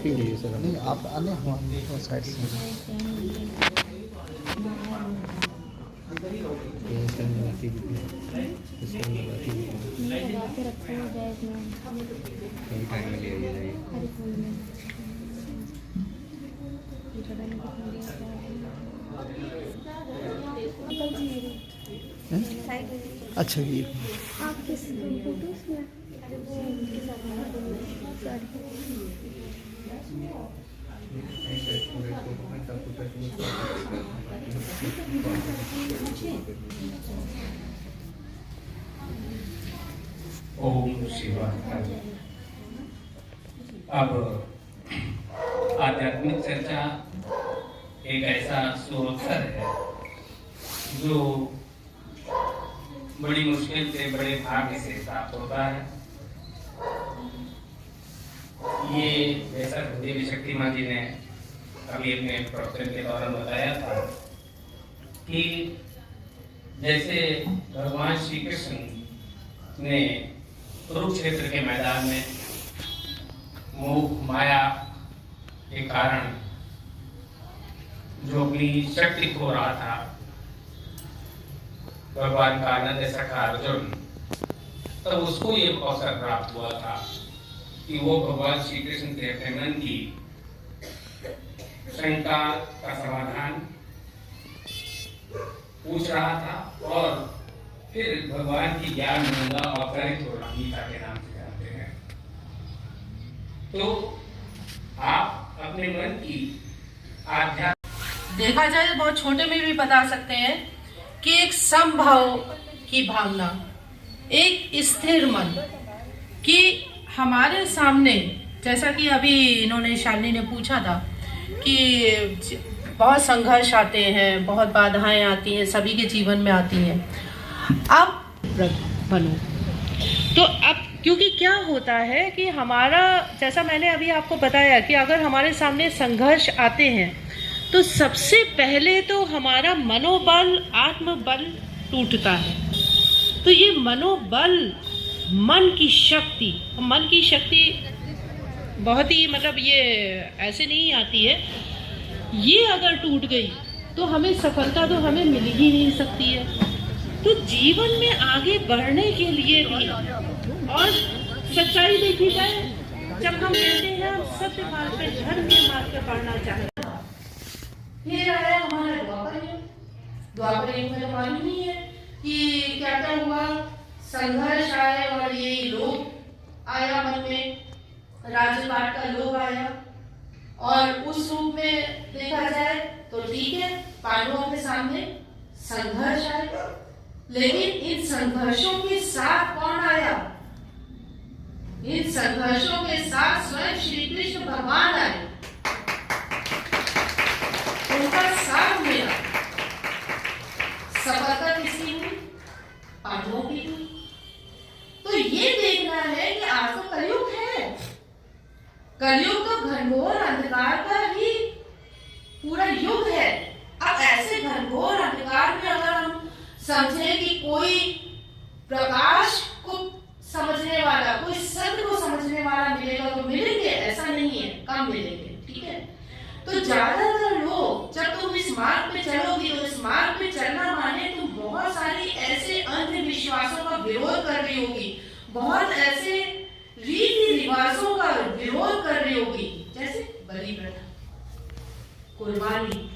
के लिए सर नहीं आप आने हमारे साइड से लगा के रखा है बैग में। टाइम में ले जाइए। हर फूल में ये पता नहीं कितना दिया क्या है। साइड में अच्छा ये आप किस फोटोज में अरे वो उनके साथ ओम शिवाय। अब आध्यात्मिक चर्चा एक ऐसा स्रोत है जो बड़ी मुश्किल से, बड़े भाग्य से प्राप्त होता है। ये जैसा देवी शक्ति माँ जी ने अभी अपने प्रवचन के दौरान बताया था कि जैसे भगवान श्री कृष्ण ने कुरुक्षेत्र के मैदान में मोह माया के कारण जो अपनी शक्ति खो रहा था, भगवान का आनंद सखा अर्जुन, तब उसको ये अवसर प्राप्त हुआ था कि वो भगवान श्री कृष्ण के अपने मन की शंका का समाधान पूछ रहा था और फिर भगवान की ज्ञान गंगा अवतरित हो रही गीता के नाम से जानते हैं। तो आप अपने मन की आध्यात्म देखा जाए तो बहुत छोटे में भी बता सकते हैं कि एक समभाव की भावना, एक स्थिर मन, कि हमारे सामने, जैसा कि अभी इन्होंने शालिनी ने पूछा था कि बहुत संघर्ष आते हैं, बहुत बाधाएं आती हैं, सभी के जीवन में आती हैं। अब बनो तो अब क्योंकि क्या होता है कि हमारा, जैसा मैंने अभी आपको बताया कि अगर हमारे सामने संघर्ष आते हैं तो सबसे पहले तो हमारा मनोबल, आत्मबल टूटता है। तो ये मनोबल, मन की शक्ति बहुत ही, मतलब ये ऐसे नहीं आती है, ये अगर टूट गई तो हमें सफलता तो हमें मिल ही नहीं सकती है। तो जीवन में आगे बढ़ने के लिए भी, और सच्चाई देखी जाए, जब हम कहते हैं हम सत्य मार्ग पे, धर्म के मार्ग पे बढ़ना चाहते हैं, फिर आया हमारा द्वापर युग में तो मालूम ही है कि क्या क्या हुआ, संघर्ष आए और यही लोभ आया मन में, राज्यपाट का लोभ आया, और उस रूप में देखा जाए तो ठीक है, पांडवों के सामने संघर्ष आया, लेकिन इन संघर्षों के साथ कौन आया? इन संघर्षों के साथ स्वयं श्री कृष्ण भगवान आए, उनका साथ मिला। सफलता किसकी हुई? पांडवों की हुई। तो ये देखना है कि आज तो कलयुग है, कलयुग तो घनघोर अंधकार का ही पूरा युग है। अब ऐसे घनघोर अंधकार में अगर हम समझें कि कोई प्रकाश को समझने वाला, कोई सत्य को समझने वाला मिलेगा तो मिलेंगे, ऐसा नहीं है, कम मिलेंगे, ठीक है। तो ज्यादातर लोग, जब तुम इस मार्ग पे चलोगी तो इस मार्ग पे चलना माने तुम बहुत सारी ऐसे अंधविश्वासों का विरोध कर रही होगी, बहुत ऐसे रीति रिवाजों का विरोध कर रही होगी, जैसे बलि प्रथा, कुर्बानी,